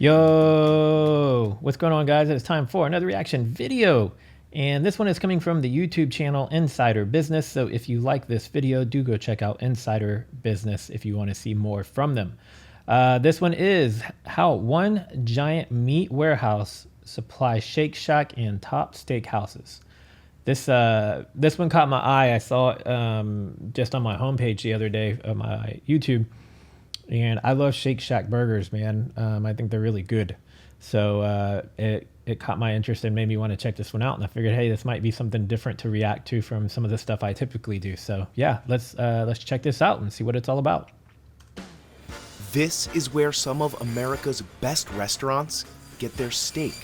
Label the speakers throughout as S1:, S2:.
S1: Yo, what's going on, guys? It's time for another reaction video, and this one is coming from the YouTube channel Insider Business. So if you like this video, do go check out Insider Business if you want to see more from them. This one is how one giant meat warehouse supplies Shake Shack and top steakhouses. This one caught my eye. I saw it just on my homepage the other day of my YouTube. And I love Shake Shack burgers, man. I think they're really good. So it caught my interest and made me want to check this one out. And I figured, hey, this might be something different to react to from some of the stuff I typically do. So yeah, let's check this out and see what it's all about.
S2: This is where some of America's best restaurants get their steak.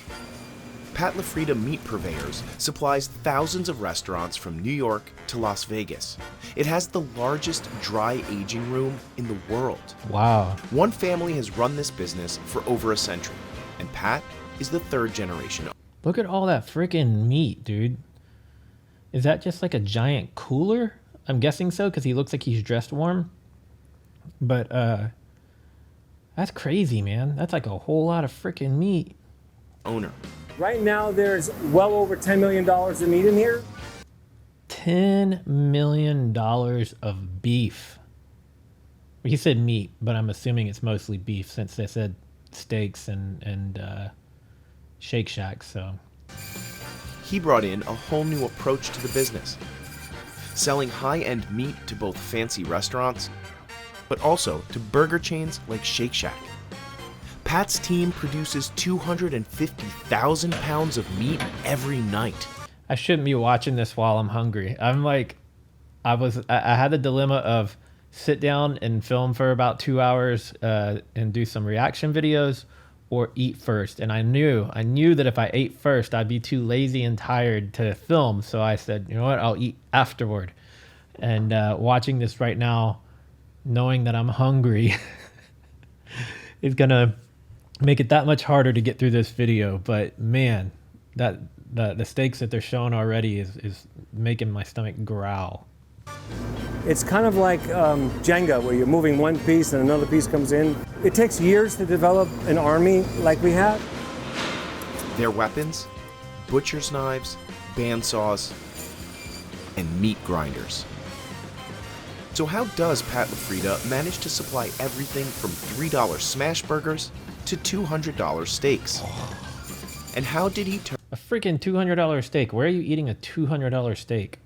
S2: Pat LaFrieda Meat Purveyors supplies thousands of restaurants from New York to Las Vegas. It has the largest dry aging room in the world.
S1: Wow.
S2: One family has run this business for over a century, and Pat is the third generation.
S1: Look at all that freaking meat, dude. Is that just like a giant cooler? I'm guessing so, because he looks like he's dressed warm. But that's crazy, man. That's like a whole lot of freaking meat.
S2: Owner.
S3: Right now, there's well over $10 million of meat in here.
S1: $10 million of beef. He said meat, but I'm assuming it's mostly beef since they said steaks and Shake Shack. So
S2: He brought in a whole new approach to the business, selling high-end meat to both fancy restaurants, but also to burger chains like Shake Shack. Pat's team produces 250,000 pounds of meat every night.
S1: I shouldn't be watching this while I'm hungry. I'm like, I had the dilemma of sit down and film for about 2 hours and do some reaction videos, or eat first. And I knew that if I ate first, I'd be too lazy and tired to film. So I said, you know what, I'll eat afterward. And watching this right now, knowing that I'm hungry, is gonna make it that much harder to get through this video. But man, the steaks that they're showing already is making my stomach growl.
S3: It's kind of like Jenga, where you're moving one piece and another piece comes in. It takes years to develop an army like we have.
S2: Their weapons: butcher's knives, bandsaws, and meat grinders. So how does Pat LaFrieda manage to supply everything from $3 smash burgers to $200 steaks? And how did he turn
S1: A freaking $200 steak? Where are you eating a $200 steak?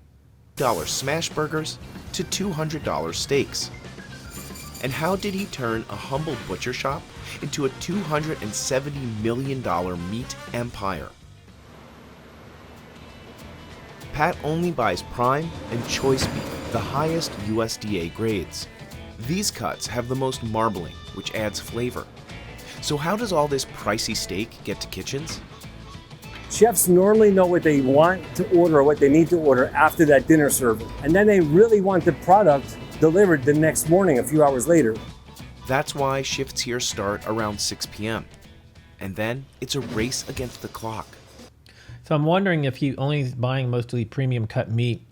S2: smash burgers to $200 steaks? And how did he turn a humble butcher shop into a $270 million meat empire? Pat only buys prime and choice beef, the highest USDA grades. These cuts have the most marbling, which adds flavor. So how does all this pricey steak get to kitchens?
S3: Chefs normally know what they want to order or what they need to order after that dinner service. And then they really want the product delivered the next morning, a few hours later.
S2: That's why shifts here start around 6 p.m. And then it's a race against the clock.
S1: So I'm wondering if he only is buying mostly premium cut meat,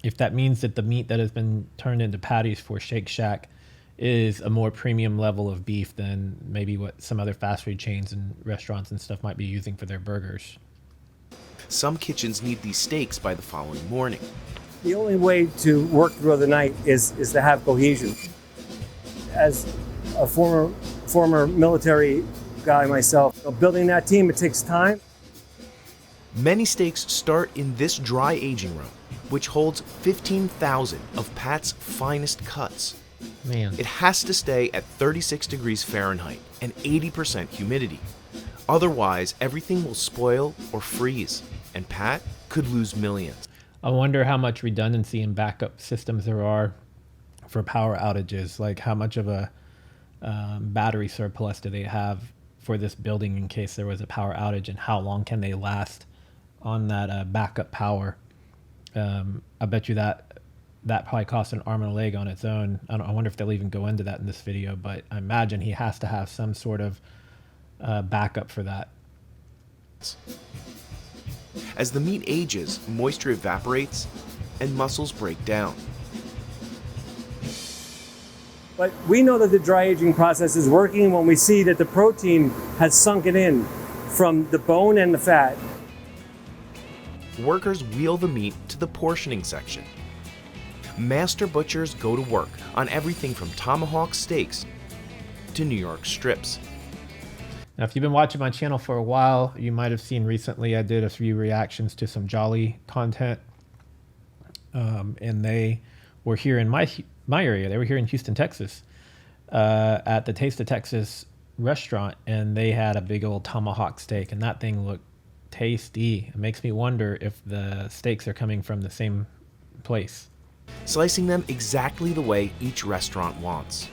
S1: if that means that the meat that has been turned into patties for Shake Shack is a more premium level of beef than maybe what some other fast food chains and restaurants and stuff might be using for their burgers.
S2: Some kitchens need these steaks by the following morning.
S3: The only way to work through the night is to have cohesion. As a former military guy myself, building that team, it takes time.
S2: Many steaks start in this dry aging room, which holds 15,000 of Pat's finest cuts.
S1: Man.
S2: It has to stay at 36 degrees Fahrenheit and 80% humidity. Otherwise, everything will spoil or freeze, and Pat could lose millions.
S1: I wonder how much redundancy and backup systems there are for power outages. Like how much of a battery surplus do they have for this building in case there was a power outage, and how long can they last on that backup power? I bet you that probably costs an arm and a leg on its own. I wonder if they'll even go into that in this video, but I imagine he has to have some sort of backup for that.
S2: As the meat ages, moisture evaporates and muscles break down.
S3: But we know that the dry aging process is working when we see that the protein has sunken in from the bone and the fat.
S2: Workers wheel the meat to the portioning section. Master butchers go to work on everything from tomahawk steaks to New York strips.
S1: Now, if you've been watching my channel for a while, you might have seen recently I did a few reactions to some Jolly content. And they were here in my area. They were here in Houston, Texas, at the Taste of Texas restaurant. And they had a big old tomahawk steak, and that thing looked tasty. It makes me wonder if the steaks are coming from the same place.
S2: Slicing them exactly the way each restaurant wants.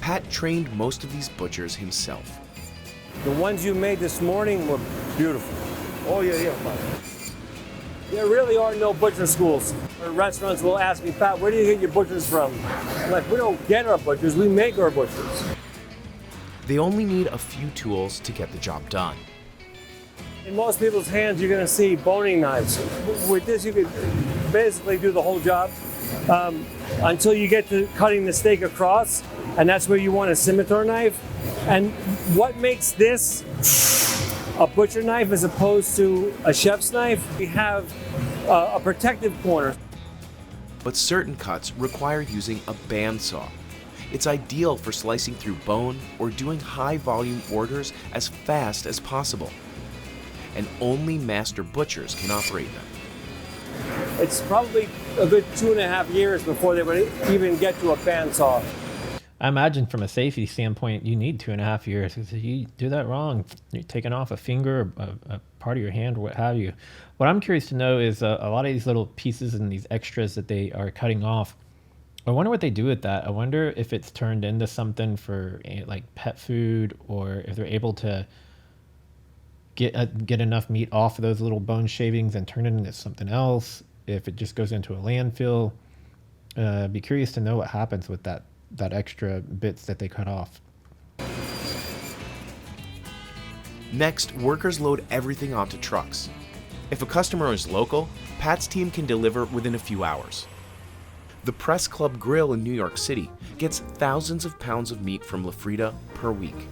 S2: Pat trained most of these butchers himself.
S3: The ones you made this morning were beautiful. Oh, yeah. There really are no butcher schools. Restaurants will ask me, Pat, where do you get your butchers from? I'm like, we don't get our butchers, we make our butchers.
S2: They only need a few tools to get the job done.
S3: In most people's hands, you're going to see boning knives. With this, you could basically do the whole job until you get to cutting the steak across, and that's where you want a scimitar knife. And what makes this a butcher knife as opposed to a chef's knife? We have a protective corner.
S2: But certain cuts require using a bandsaw. It's ideal for slicing through bone or doing high volume orders as fast as possible. And only master butchers can operate them.
S3: It's probably a good 2.5 years before they would even get to a bandsaw.
S1: I imagine from a safety standpoint, you need 2.5 years, because if you do that wrong, you're taking off a finger, or a part of your hand, or what have you. What I'm curious to know is a lot of these little pieces and these extras that they are cutting off. I wonder what they do with that. I wonder if it's turned into something for like pet food, or if they're able to get enough meat off of those little bone shavings and turn it into something else. If it just goes into a landfill, be curious to know what happens with that extra bits that they cut off.
S2: Next, workers load everything onto trucks. If a customer is local, Pat's team can deliver within a few hours. The Press Club Grill in New York City gets thousands of pounds of meat from La Frida per week.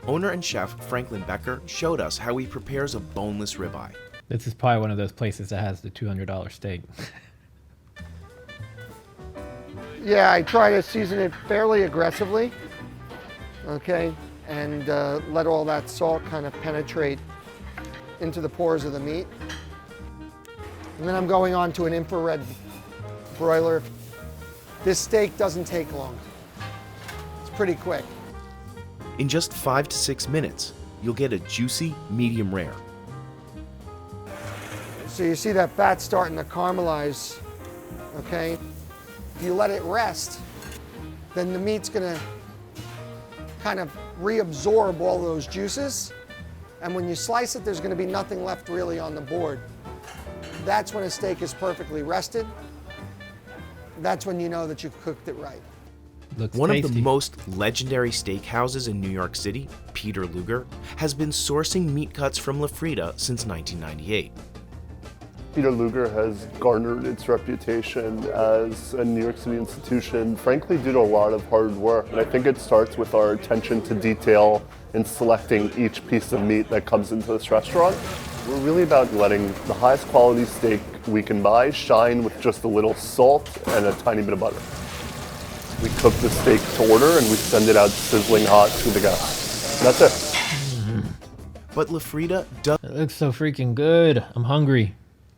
S2: Owner and chef Franklin Becker showed us how he prepares a boneless ribeye.
S1: This is probably one of those places that has the $200 steak.
S4: Yeah, I try to season it fairly aggressively, okay, and let all that salt kind of penetrate into the pores of the meat. And then I'm going on to an infrared broiler. This steak doesn't take long. It's pretty quick.
S2: In just 5 to 6 minutes, you'll get a juicy medium rare.
S4: So you see that fat starting to caramelize, okay? If you let it rest, then the meat's gonna kind of reabsorb all those juices. And when you slice it, there's gonna be nothing left really on the board. That's when a steak is perfectly rested. That's when you know that you've cooked it right.
S1: Looks
S2: One
S1: tasty.
S2: of the most legendary steakhouses in New York City, Peter Luger, has been sourcing meat cuts from La Frida since 1998.
S5: Peter Luger has garnered its reputation as a New York City institution, frankly, due to a lot of hard work. And I think it starts with our attention to detail in selecting each piece of meat that comes into this restaurant. We're really about letting the highest quality steak we can buy shine with just a little salt and a tiny bit of butter. We cook the steak to order and we send it out sizzling hot to the guests. And that's it.
S2: But La Frida
S1: It looks so freaking good. I'm hungry.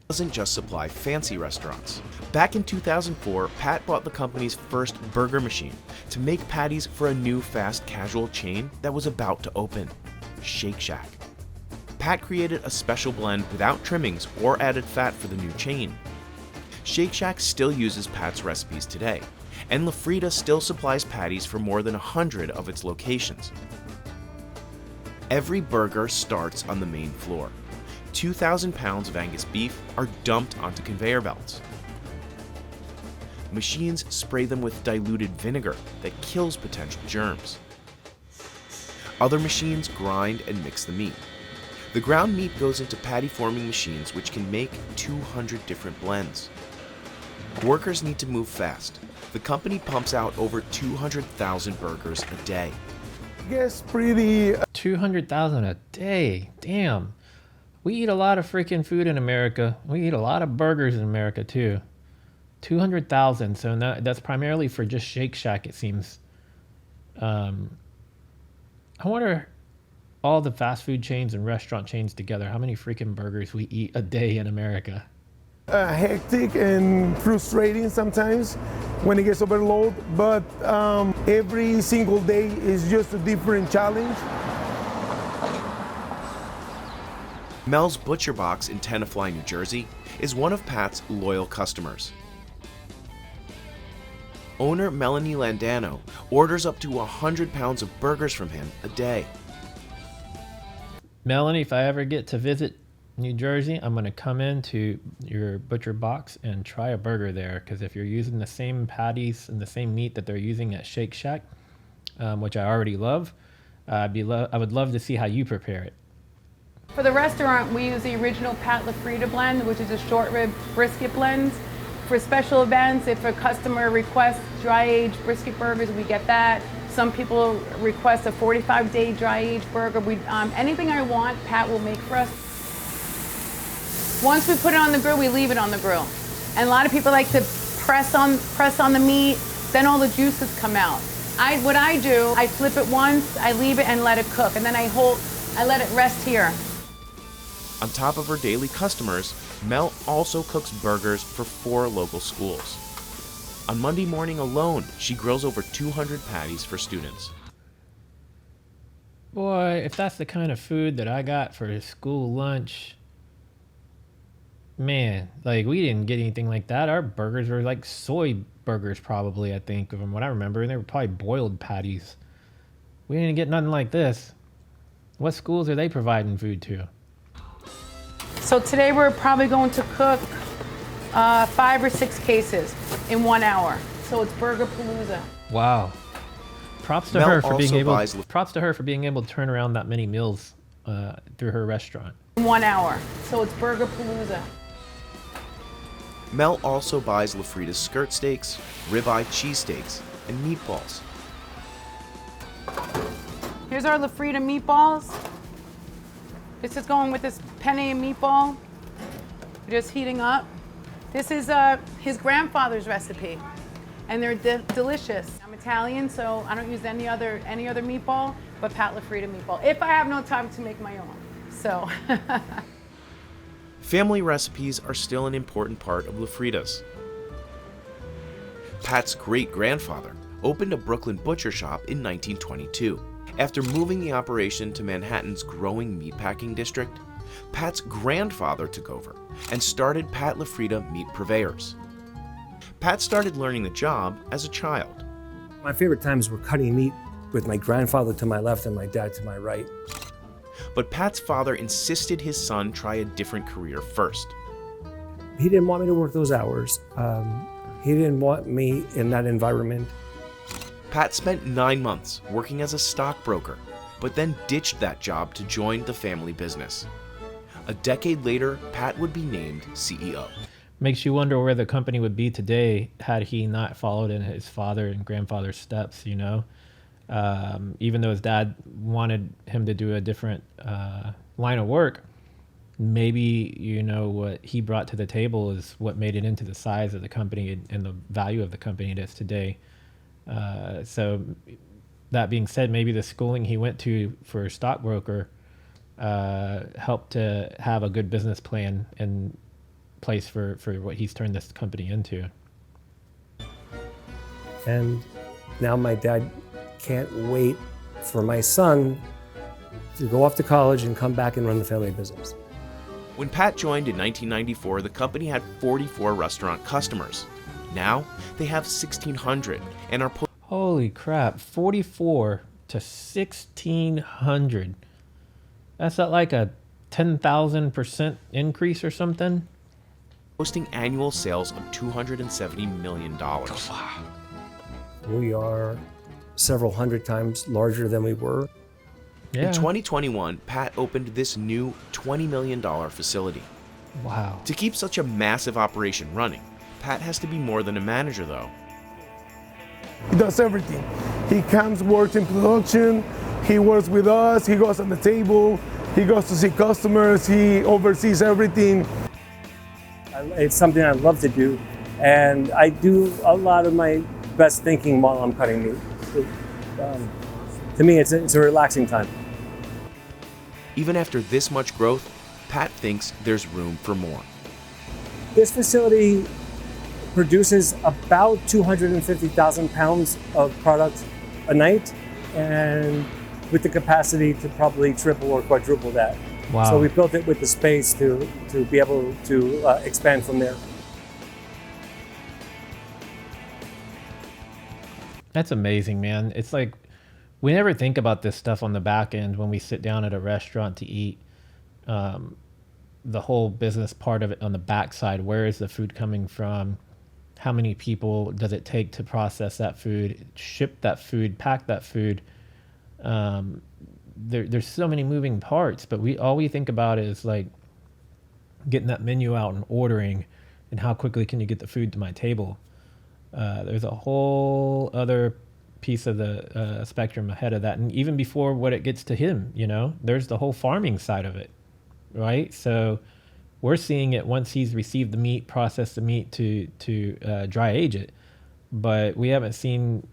S2: doesn't just supply fancy restaurants. Back in 2004, Pat bought the company's first burger machine to make patties for a new fast casual chain that was about to open, Shake Shack. Pat created a special blend without trimmings or added fat for the new chain. Shake Shack still uses Pat's recipes today, and La Frida still supplies patties for more than 100 of its locations. Every burger starts on the main floor. 2,000 pounds of Angus beef are dumped onto conveyor belts. Machines spray them with diluted vinegar that kills potential germs. Other machines grind and mix the meat. The ground meat goes into patty forming machines which can make 200 different blends. Workers need to move fast. The company pumps out over 200,000 burgers a day.
S6: Gets pretty
S1: 200,000 a day. Damn. We eat a lot of freaking food in America. We eat a lot of burgers in America too. 200,000. So that's primarily for just Shake Shack, it seems. I wonder, all the fast food chains and restaurant chains together, how many freaking burgers we eat a day in America.
S6: hectic and frustrating sometimes when it gets overloaded, but every single day is just a different challenge.
S2: Mel's Butcher Box in Tenafly, New Jersey is one of Pat's loyal customers. Owner Melanie Landano orders up to 100 pounds of burgers from him a day.
S1: Melanie, if I ever get to visit New Jersey, I'm going to come into your Butcher Box and try a burger there, because if you're using the same patties and the same meat that they're using at Shake Shack, which I already love, I would love to see how you prepare it.
S7: For the restaurant, we use the original Pat LaFrida blend, which is a short rib brisket blend. For special events, if a customer requests dry-aged brisket burgers, we get that. Some people request a 45-day dry-aged burger. Anything I want, Pat will make for us. Once we put it on the grill, we leave it on the grill. And a lot of people like to press on the meat, then all the juices come out. What I do, I flip it once, I leave it and let it cook, and then I let it rest here.
S2: On top of her daily customers, Mel also cooks burgers for 4 local schools. On Monday morning alone, she grills over 200 patties for students.
S1: Boy, if that's the kind of food that I got for school lunch, man, like, we didn't get anything like that. Our burgers were like soy burgers, probably, I think, from what I remember, and they were probably boiled patties. We didn't get nothing like this. What schools are they providing food to?
S7: So today we're probably going to cook 5 or 6 cases in 1 hour. So it's Burger Palooza.
S1: Wow. Props to
S2: Mel
S1: her for being
S2: also
S1: able.
S2: buys-
S1: Props to her for being able to turn around that many meals through her restaurant.
S7: In 1 hour. So it's Burger Palooza.
S2: Mel also buys LaFrida's skirt steaks, ribeye cheesesteaks, and meatballs.
S7: Here's our LaFrida meatballs. This is going with this penne meatball. Just heating up. This is his grandfather's recipe, and they're delicious. I'm Italian, so I don't use any other meatball but Pat LaFrida meatball, if I have no time to make my own. So.
S2: Family recipes are still an important part of LaFrida's. Pat's great-grandfather opened a Brooklyn butcher shop in 1922. After moving the operation to Manhattan's growing meatpacking district, Pat's grandfather took over and started Pat LaFrida Meat Purveyors. Pat started learning the job as a child.
S3: My favorite times were cutting meat with my grandfather to my left and my dad to my right.
S2: But Pat's father insisted his son try a different career first.
S3: He didn't want me to work those hours. He didn't want me in that environment.
S2: Pat spent 9 months working as a stockbroker, but then ditched that job to join the family business. A decade later, Pat would be named CEO.
S1: Makes you wonder where the company would be today had he not followed in his father and grandfather's steps, you know? Even though his dad wanted him to do a different line of work, maybe, you know, what he brought to the table is what made it into the size of the company and the value of the company it is today. So that being said, maybe the schooling he went to for stockbroker helped to have a good business plan in place for what he's turned this company into.
S3: And now my dad can't wait for my son to go off to college and come back and run the family business.
S2: When Pat joined in 1994, the company had 44 restaurant customers. Now, they have 1,600 and are
S1: Holy crap, 44 to 1,600. That's not like a 10,000% increase or something?
S2: posting annual sales of $270 million.
S3: We are several hundred times larger than we were.
S1: Yeah.
S2: In 2021, Pat opened this new $20 million facility.
S1: Wow.
S2: To keep such a massive operation running, Pat has to be more than a manager, though.
S6: He does everything. He comes, works in production, he works with us, he goes on the table, he goes to see customers, he oversees everything.
S3: It's something I love to do, and I do a lot of my best thinking while I'm cutting meat. To me, it's a relaxing time.
S2: Even after this much growth, Pat thinks there's room for more.
S3: This facility produces about 250,000 pounds of product a night, and with the capacity to probably triple or quadruple that.
S1: Wow.
S3: So we built it with the space to be able to expand from there.
S1: That's amazing, man. It's like we never think about this stuff on the back end when we sit down at a restaurant to eat. The whole business part of it on the backside. Where is the food coming from? How many people does it take to process that food, ship that food, pack that food? There's so many moving parts, but all we think about is like getting that menu out and ordering, and how quickly can you get the food to my table. There's a whole other piece of the spectrum ahead of that, and even before what it gets to him, there's the whole farming side of it, right? So we're seeing it once he's received the meat, processed the meat to dry age it, but we haven't seen,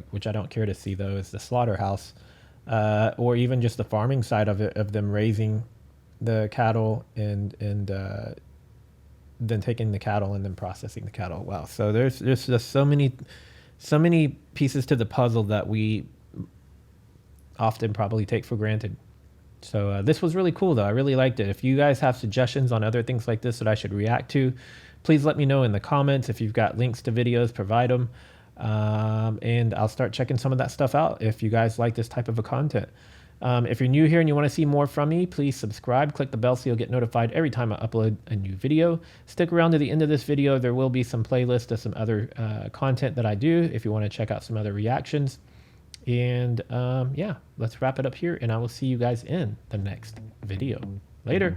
S1: which I don't care to see though, is the slaughterhouse, or even just the farming side of it, of them raising the cattle and then taking the cattle and then processing the cattle. Wow. So there's just so many pieces to the puzzle that we often probably take for granted. So this was really cool though. I really liked it. If you guys have suggestions on other things like this that I should react to, please let me know in the comments. If you've got links to videos, provide them. And I'll start checking some of that stuff out if you guys like this type of a content. If you're new here and you want to see more from me, please subscribe, click the bell so you'll get notified every time I upload a new video. Stick around to the end of this video. There will be some playlists of some other content that I do if you want to check out some other reactions. And yeah, let's wrap it up here, and I will see you guys in the next video. Later.